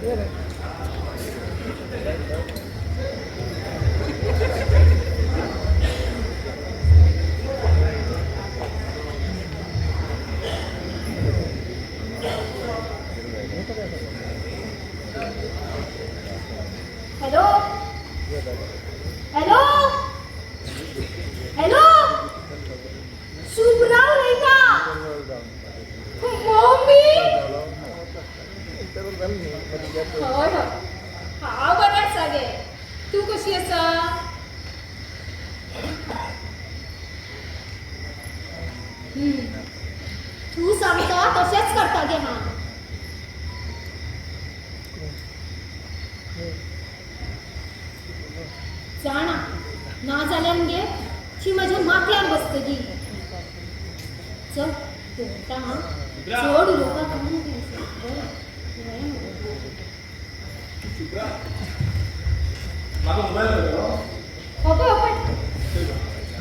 hello hello hello शुभराव रेखा mummy होय होय हांव बरें आसा गे तूं कशी आसा तूं सांगता तशेंच करता गे हांव जाणा ना जाल्यार मगे ती म्हज्या माथ्यार बसतली चल दवरता हां चड उलोवपाक माझा मोबाईल